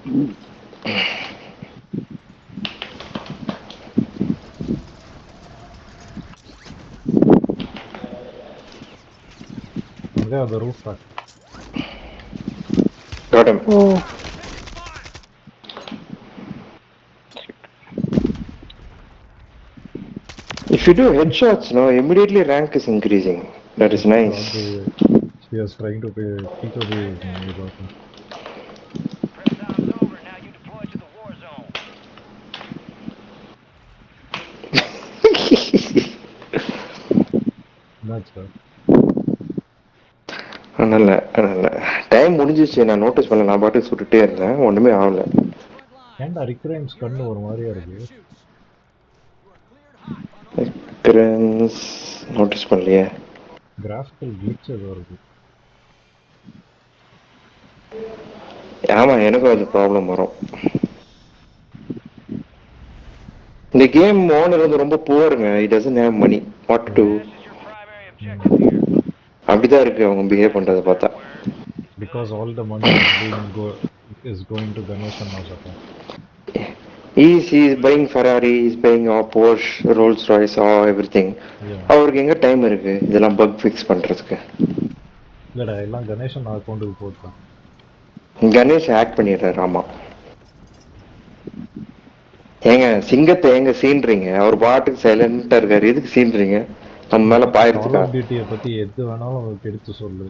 There, the roof rack. Got him. Oh, If you do headshots, no, immediately rank is increasing. That is nice. He was trying to pay peekaboo and we got him. Prep time's over. Now you deploy to the war zone. That's good. நல்ல time முடிஞ்சிச்சு. நான் notice பண்ணல. நான் பாட்டுக்கு சுட்டுட்டே இருந்தேன். ஒண்ணுமே ஆகல. ஏன்டா ரிக்ரைம்ஸ் கண்ணு ஒரு மாதிரியா இருக்கு? நோட்டீஸ் பண்ணலையே. கிராஃபிக்கல் கிளிச் ஏதோ இருக்கு. ஆமா, எனக்கும் அது ப்ராப்ளம் வரும். இந்த கேம் ஓனர் வந்து ரொம்ப புவருங்க. It doesn't have money. What to Cash is your primary objective here. அப்படிதான் இருக்கு அவங்க பிஹேவ் பண்றத பார்த்தா. Because all the money is going to Ganeshan now, Sapa. He's buying Ferrari, he's buying a Porsche, Rolls Royce, everything. Yeah. அவருக்கு எங்க time இருக்கு இதெல்லாம் buck fix பண்றதுக்கு? இல்லடா எல்லாம் கணேசன் அக்கௌண்ட்டுக்கு போட்டான். கணேஷ் ஹேக் பண்ணிடுறாரு. ஆமா. ஏங்க சிங்கத்தை எங்க சீன்றீங்க? அவர் பாட்டுக்கு சைலண்டா இருக்காரு. எதுக்கு சீன்றீங்க? நம்ம மேல பாயிருச்சுக்கா? கால் ஆஃப் டியூட்டியை பத்தி எது வேணாலும் அவருக்கு எடுத்து சொல்லு,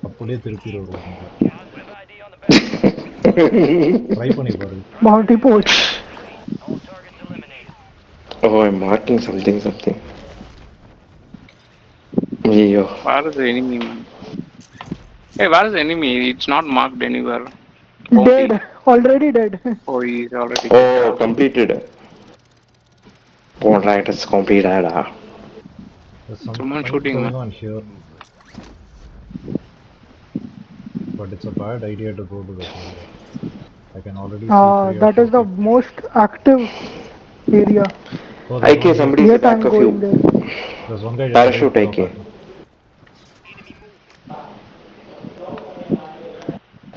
அப்படியே திருப்பிடுவாரு. Positive ID on the battlefield. Try பண்ணி பாரு. bounty poach. All targets eliminated. Oh, I'm marking something. ஐயோ. Where is the enemy, man? Hey, where is the enemy? It's not marked anywhere. Dead. Already dead. Oh, he's already. Oh, completed. Oh, right, it's completed. There's Someone fight shooting, going man. on here. But it's a bad idea to go to the area. I can already see three That is the most active area. Oh, there's IK, one somebody Yet is back I'm of you. going there. There's one guy Parachute IK.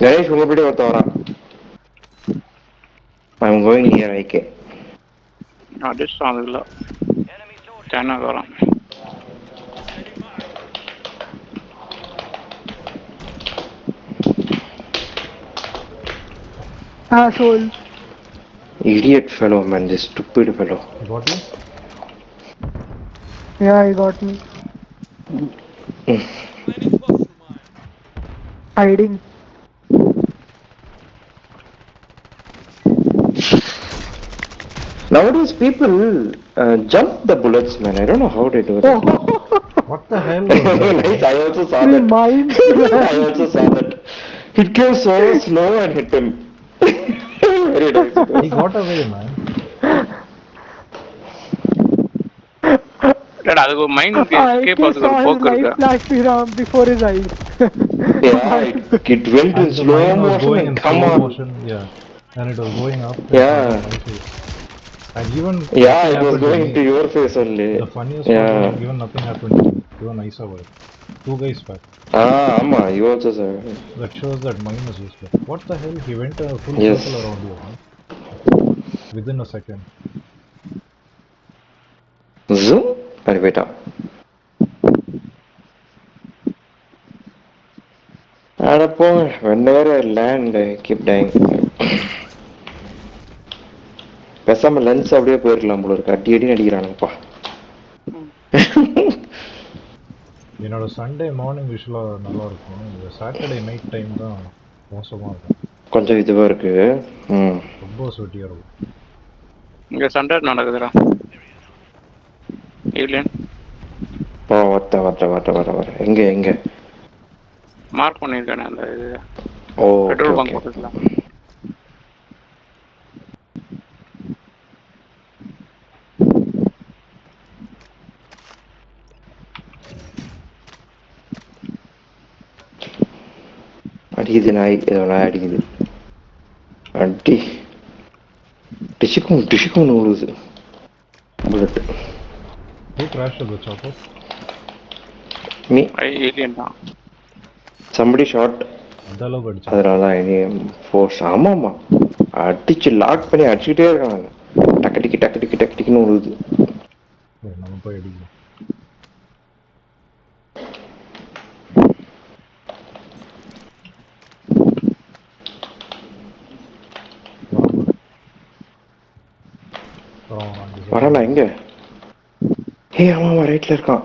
Ganesh உங்கபடி ஒருத்த வரான். I'm going near IK. Just on the Enemy soldier. China வரான். Asshole. Idiot fellow, man, this stupid fellow. Got you? Yeah, he got me. Hiding. Nowadays people jump the bullets, man. I don't know how they do that. What the hell was that? Nice, I also saw We that. mind. I also saw that. It came so slow and hit him. Very nice. He got away, man. அதுக்கு ஒரு mind escape I ஆகுதுக்கு saw ஒரு his போக்கு life இருக்கு. flash before his eyes. Yeah, it went in And the slow mine was motion going and in come slow on. motion, yeah. And it was going up. Yeah. And even Yeah, nothing it was happened to going me. to your face only. The funniest part Yeah. was even nothing happened to me. Even I survived. 2 guys back. ஆமா, you also saw. That shows that mine is useless. What the hell? He went a full Yes. circle around you, huh? Within a second. Zoom. அது போயிட்டான். அடப்போ, whenever I land, I keep dying. பேசாம lunch அப்படியே போயிருக்கலாம் போல இருக்கு. அடி அடிக்கிறானுங்கப்பா. என்னோட Sunday morning யூஸ்வலாக நல்லா இருக்கும். இந்த சாட்டர்டே நைட் டைம் தான் மோசமாக இருக்கும். கொஞ்சம் இதுவா இருக்கு. ரொம்ப சொட்டியாக இருக்கும். இங்க சண்டை நடக்குதுடா. ஏலியன் வர எங்க மார்க் பண்ணிருக்கானே அந்த இது ஓ, பெட்ரோல் பங்க் பக்கத்துல. அடிக்குது நாய். நாய் அடிக்குது. அடி டிஷிக்கும் நூலுது bullet. Who crashed the chopper? Me. Alien தான். Somebody shot. அந்த அளவுக்கு அடிச்சு. அதனால தான் ஃபோர்ஸ். ஆமாமா, அடிச்சு லாக் பண்ணி அடிச்சுக்கிட்டே இருக்காங்க. டக்கு டக்குன்னு விழுது. சரி, நம்ம போய் அடிக்கலாம். வரல எங்க? ஏய் ஆமா ரைட்ல இருக்கான்.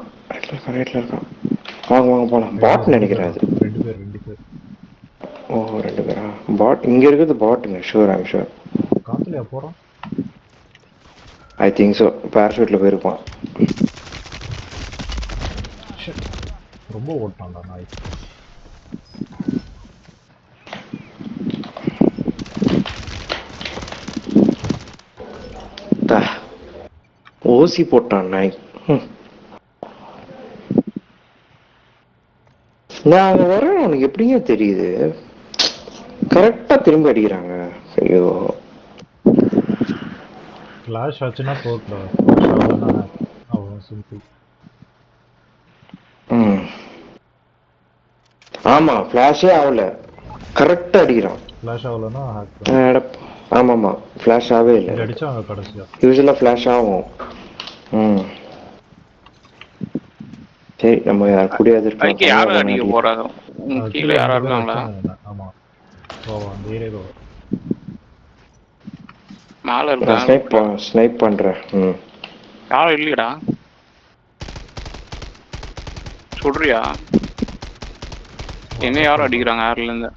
வாங்க போலாம். பாட் நினைக்கிறேன் அது. 2 பேர். ஓ 2 பேரா? பாட் இங்க இருக்குது. பாட்டுங்க. I'm sure. காத்துலயா போறோம்? I think so. பேராஷூட்ல போயிருப்பான். ரொம்ப ஓட்டான்டா நாய். ஓசி போட்டான் நாய். நான் அங்க வரேன். உனக்கு எப்படிங்க தெரியுது? கரெக்டா திரும்பி அடிக்கிறாங்க. ஐயோ ஃபிளாஷ் ஆச்சுன்னா போட்டா. ஃபிளாஷ் ஆகலன்னா அவ்வளோ சிம்பிள். ஆமா ஃபிளாஷே ஆகல. கரெக்டா அடிக்கிறான். ஃபிளாஷ் ஆகலன்னா ஹேக். ஆமாமா ஃபிளாஷ் ஆகவே இல்லை. அடிச்சாங்க கடைசியா. யூஸ்வலா ஃபிளாஷ் ஆகும். சரி நம்ம கூடியாது அதுக்கு யாரும் அடிக்க போறாங்க? கீழே யாரா இருக்காங்களா? ஆமா அந்த ஏரியா மேல இருக்கா? ஸ்னைப் பண்றேன். யாரும் இல்லையடா. சொல்றியா? என்ன யாரும் அடிக்கிறாங்க ஏர்ல இருந்து.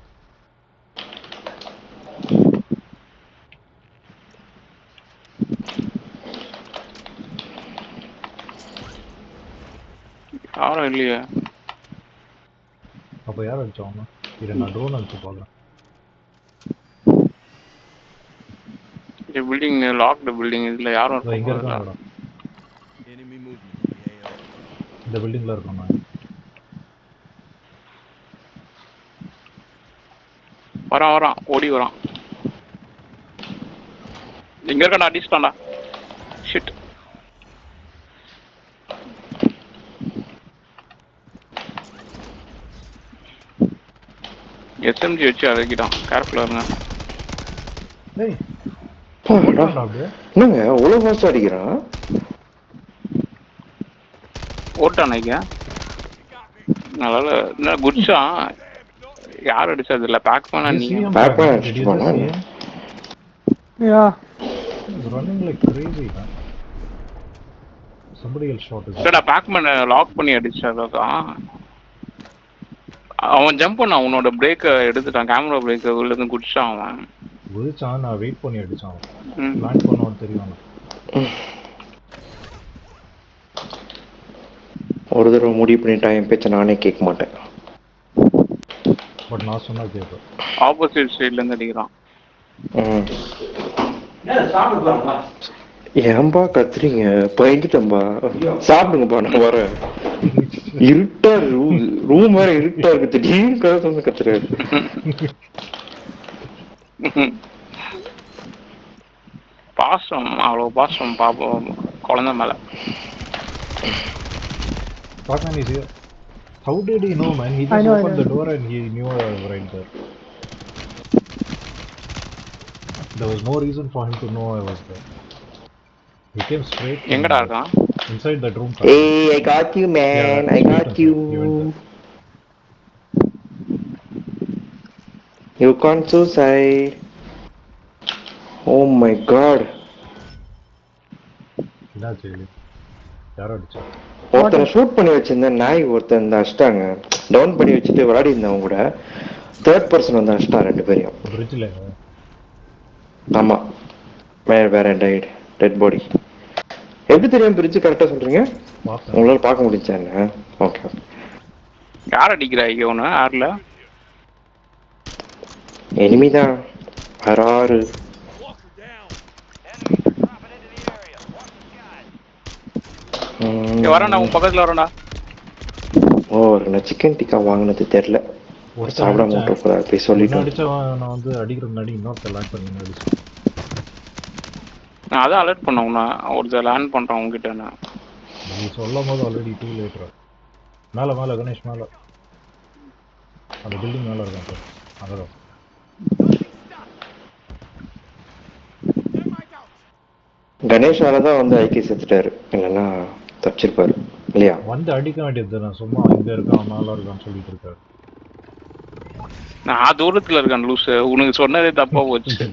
யாரும் இல்லையா? அப்ப யார் அடிச்சவங்க? இதை நான் ட்ரோன் அடிச்சு பார்க்குறேன். Building logged building. இதுல யாரும் இங்க இருக்காங்கடா. இந்த பில்டிங்ல இருக்கோம் நான். வரான் ஓடி வரான். எங்க இருக்கா? அடிச்சிட்டான்டா. ஷிட். SMG வச்சு அழைக்கிட்டான். கேர்ஃபுல்லா இருங்க. டேய் என்னங்க அவ்வளவு ஃபாஸ்டா அடிக்கிறான்? ஓட்டான் ஐயா. நல்லா என்ன குட்ஸா? யார் அடிச்சது இல்ல. பேக் பண்ண நீங்க. பேக் பண்ண அடிச்சிட்டு போனா. Yeah. He's running like crazy, man. Somebody else shot his. இல்லடா பேக்மேன் லாக் பண்ணி அடிச்சாதா. அவன் ஜம்ப் பண்ண அவனோட பிரேக் எடுத்துட்டான். கேமரா பிரேக் உள்ள இருந்து குட்ஸான் அவன். குதிச்சான். நான் வெயிட் பண்ணி அடிச்சான். லேண்ட் பண்ணவன் தெரியும். ஒரு தடவை முடிவு பண்ணிட்டான். என் பேச்ச நானே கேட்க மாட்டேன். பட் நான் சொன்னா கேட்பேன். ஆப்போசிட் சைடுல இருந்து அடிக்கிறான். ஏன்பா கத்துறீங்க? பயந்துட்டேன்பா. சாப்பிடுங்கப்பா நான் வரேன். இருட்டா ரூம் வேற இருட்டா இருக்கு. திடீர்னு கதை கத்துறாரு. பாசம் அவ்வளவு பாசம் பாப்போம் குழந்தை மேல. Batman is here. How did he know, man? He just opened the door and he knew I was right there. There was no reason for him to know I was there. He came straight. எங்கடா இருக்கான்? Inside that room. Hey, I got you, man. Yeah, I got you. You can't suicide. Oh my god. என்னாச்சு? யாரோ அடிச்சா? ஒருத்தனை shoot பண்ணி வச்சிருந்தேன். நாய் ஒருத்தன் இந்த அஷ்டாங்க. டவுன் பண்ணி வச்சுட்டு விளையாடி இருந்தவங்க கூட தேர்ட் பர்சன் வந்து அஷ்டா 2 பேரையும். பிரிட்ஜ்ல. ஆமா. வேற டெட் பாடி. எப்படி தெரியும் பிரிட்ஜ் கரெக்டா சொல்றீங்க? உங்களால பார்க்க முடிஞ்சாங்க. ஓகே. யார் அடிக்கிறா இவனை ஆர்ல? எனிமி தான். வராரு. வரேன்டா உன் பக்கத்துல வரேன்டா. ஓ நான் சிக்கன் டிக்கா வாங்கினது தெரியல. சாப்பிட மாட்டோம் போய் சொல்லிட்டு அடிச்சவன். நான் வந்து அடிக்கிற முன்னாடி இன்னொருத்த லேண்ட் பண்ணி அடிச்சு. நான் அதான் அலர்ட் பண்ண உன்ன. ஒருத்தர் லேண்ட் பண்றான் உங்ககிட்ட. நீ சொல்லும் போது ஆல்ரெடி டூ லேட்டர். மேல கணேஷ் மேல. அந்த பில்டிங் மேல இருக்கான் சார். அதான் கணேஷால தான் வந்து ஐக்கி செத்துட்டாரு, இல்லைன்னா தப்பிச்சிருப்பாரு இல்லையா? வந்து அடிக்க வேண்டியது தானே, சும்மா இங்க இருக்கான் மேல இருக்கான்னு சொல்லிட்டு இருக்காரு. நான் தூரத்துல இருக்கேன் லூசு, உனக்கு சொன்னதே தப்பா போச்சு.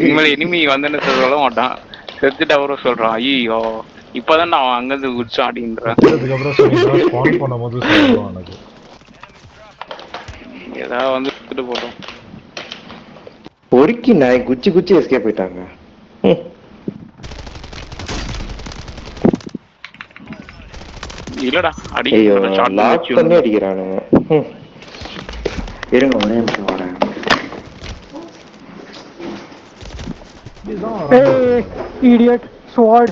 இனிமேல் இனிமே வந்து சொல்ல மாட்டான், செத்துட்டு அவரும் சொல்றான் ஐயோ இப்பதான் நான் அங்கிருந்து குடிச்சான் அப்படின்ற. செத்துறதுக்கு அப்புறம் சொன்னீங்கன்னா ஸ்பான் பண்ணும்போது சொல்லணும் எனக்கு. ஏதாவது வந்து செத்துட்டு போட்டோம். ஒருக்கி நாய் குச்சி குச்சி எஸ்கேப் போயிட்டாங்க. இல்லடா ஐயோ அடிக்க லாக் பண்ணி அடிக்கிறானுங்க. இருங்க ஒரே நிமிஷம் வரேன். இதுதான் Hey, idiot! Sword!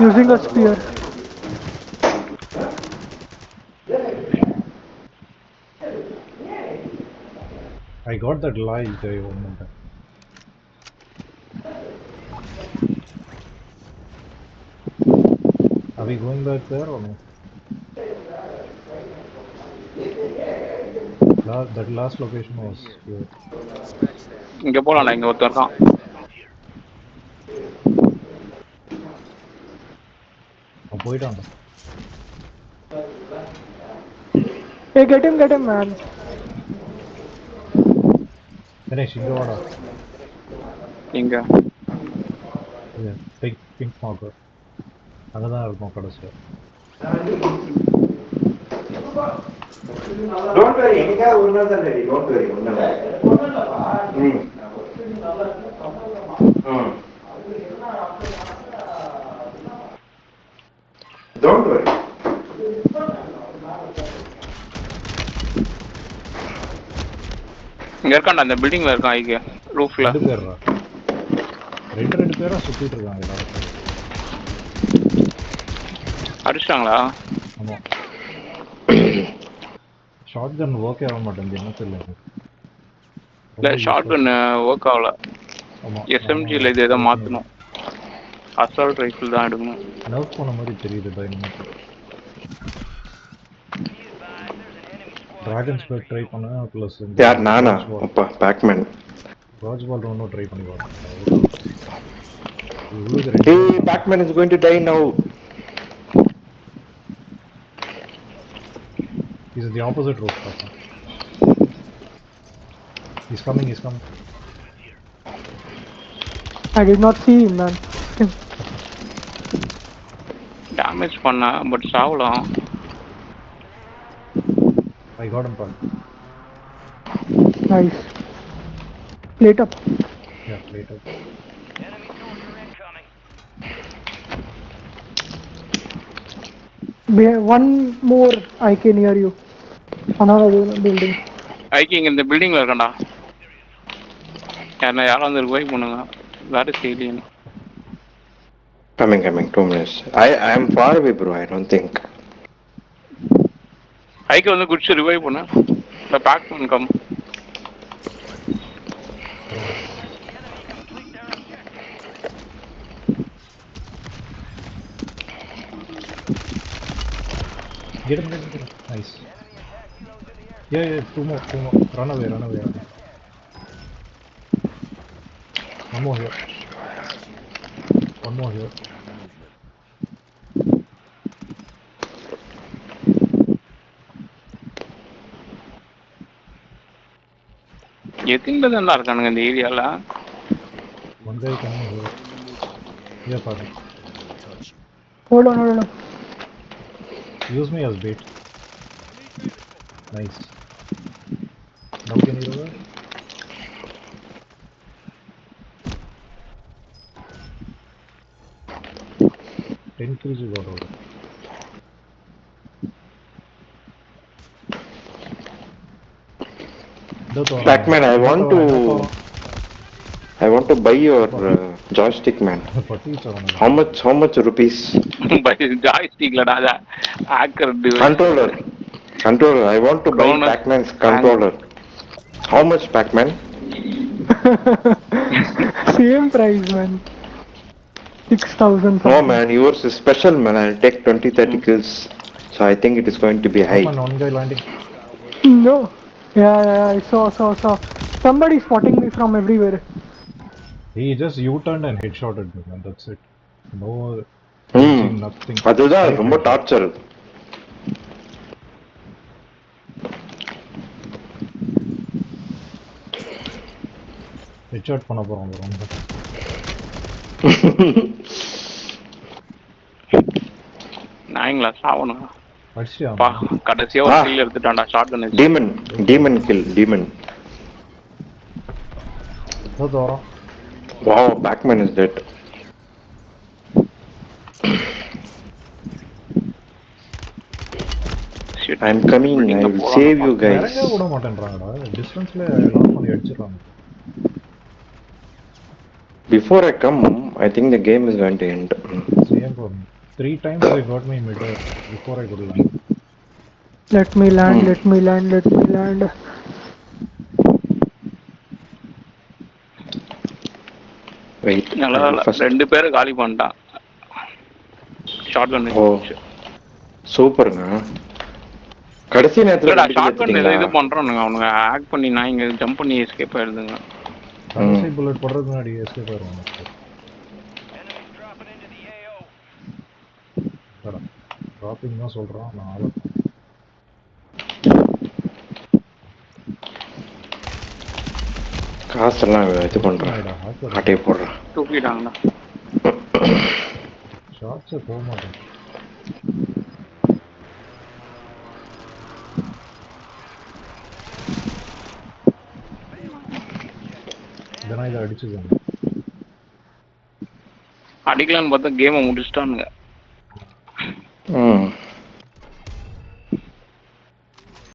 Using a spear. I got that live guy one more time. Are we going back there or no? That last location was here. இங்க போலாம், இங்க ஒருத்தர் இருக்கான். போயிட்டான். Hey, get him, man. Ganesh, இங்க வாடா. இங்க pink marker அங்கதான் இருக்கும் கடைசியா. டோன்ட் வரி, எங்கயா ஒரு நாள் தான் ரெடி. டோன்ட் வரி, ஒண்ணு டோன்ட் வரி. இங்க இருக்கான்டா, அந்த பில்டிங்ல இருக்கான். ஐக்கு ரூஃப்ல 2 பேரா? 2 பேரா சுத்திட்டு இருக்காங்க எல்லாரும். அடிச்சிட்டாங்களா? ஆமா. ஷார்ட் கன் ஒர்க் ஆக மாட்டேங்குது, என்ன தெரியல. இல்ல ஷார்ட் கன் ஒர்க் ஆகல. எஸ்எம்ஜில இது எதை மாத்தணும், அசால்ட் ரைஃபிள் தான் எடுக்கணும். நர்ஃப் பண்ண மாதிரி தெரியுது டைனமிக். டிராகன் ஸ்பெக் ட்ரை பண்ண ப்ளஸ் யார் நானா? அப்பா பேக்மேன். ராஜ் பால் ஒன்னும் ட்ரை பண்ணி பார்த்தேன். Hey, Pac-Man is going to die now. He's in the opposite roof. He's coming. I did not see him, man. Damage பண்ண but சாவலாம். I got him, pal. Nice. Plate up. Yeah, plate up. Enemy soldier incoming. One more IK near you. Another building. ஐக்கு இங்க இந்த பில்டிங்ல இருக்கான்டா. யாரும் வந்து revive பண்ணுங்க. வேற alien. Coming 2 minutes. I am far away bro, I don't think. ஐக்கு வந்து குடிச்சு ரிவைவ் பண்ணு. The Pac-Man come. Get him. Nice. Yeah, two more. Run away. One more here. எத்திங்ல தான் இருக்கானுங்க இந்த ஏரியால. One guy coming here. Yeah, pardon. Hold on. Use me as bait. Nice. Now can you revive? Ten kills you got over. Pac-Man, I want to buy your joystick, man. How much rupees? ஜாய்ஸ்டிக்லடா hacker Controller. I want to buy Pac-Man's controller. How much, Pac-Man? Same price, man. 6,000. No, man, yours is special, man. I'll take 20-30 kills. So I think it is going to be high. One guy landing. No. Yeah, I saw. Somebody spotting me from everywhere. He just U-turned and headshotted me, and that's it. No ம் touching, nothing. அதுதான் Straight ரொம்ப headshot. Torture. Headshot பண்ண போறோம் ரொம்ப. நாய்ங்களா சாவணும். அடிச்சியா? பா கடைசியா ஒரு kill எடுத்துட்டான்டா shotgun வச்சு. Demon kill demon. தோறம். Wow pacman is dead. I am coming. I will save you guys. இறங்க விட மாட்டேன்றாங்கடா. டிஸ்டன்ஸ்ல லாக் பண்ணி அடிச்சிடுறாங்க. Before I come, I think the game is going to end. Same for me. 3 times they got me mid before I could land. Let me land, let me land, let me land. Wait. நல்ல ரெண்டு பேரை காலி பண்ணிட்டான் short கன். ஓ சூப்பருங்க. கடைசி நேரத்துல short கன் இது பண்றானுங்க அவனுங்க ஹேக் பண்ணி நான் இங்க ஜம்ப் பண்ணி எஸ்கேப் ஆயிடுதுங்க. கடைசி புல்லட் போடுறதுக்கு முன்னாடி எஸ்கேப் ஆயிடுவாங்க. Enemies dropping into the AO. Dropping தான் சொல்றான் நான் ஆள. காசெல்லாம் இது பண்றேன். ஆட்டே போடுறேன். தூக்கிட்டாங்கடா. ஷார்ட்ஸ் போக மாட்டேன். இதெல்லாம் இதை அடிச்சுக்கோங்க. அடிக்கலான்னு பார்த்தா கேமை முடிச்சிட்டானுங்க.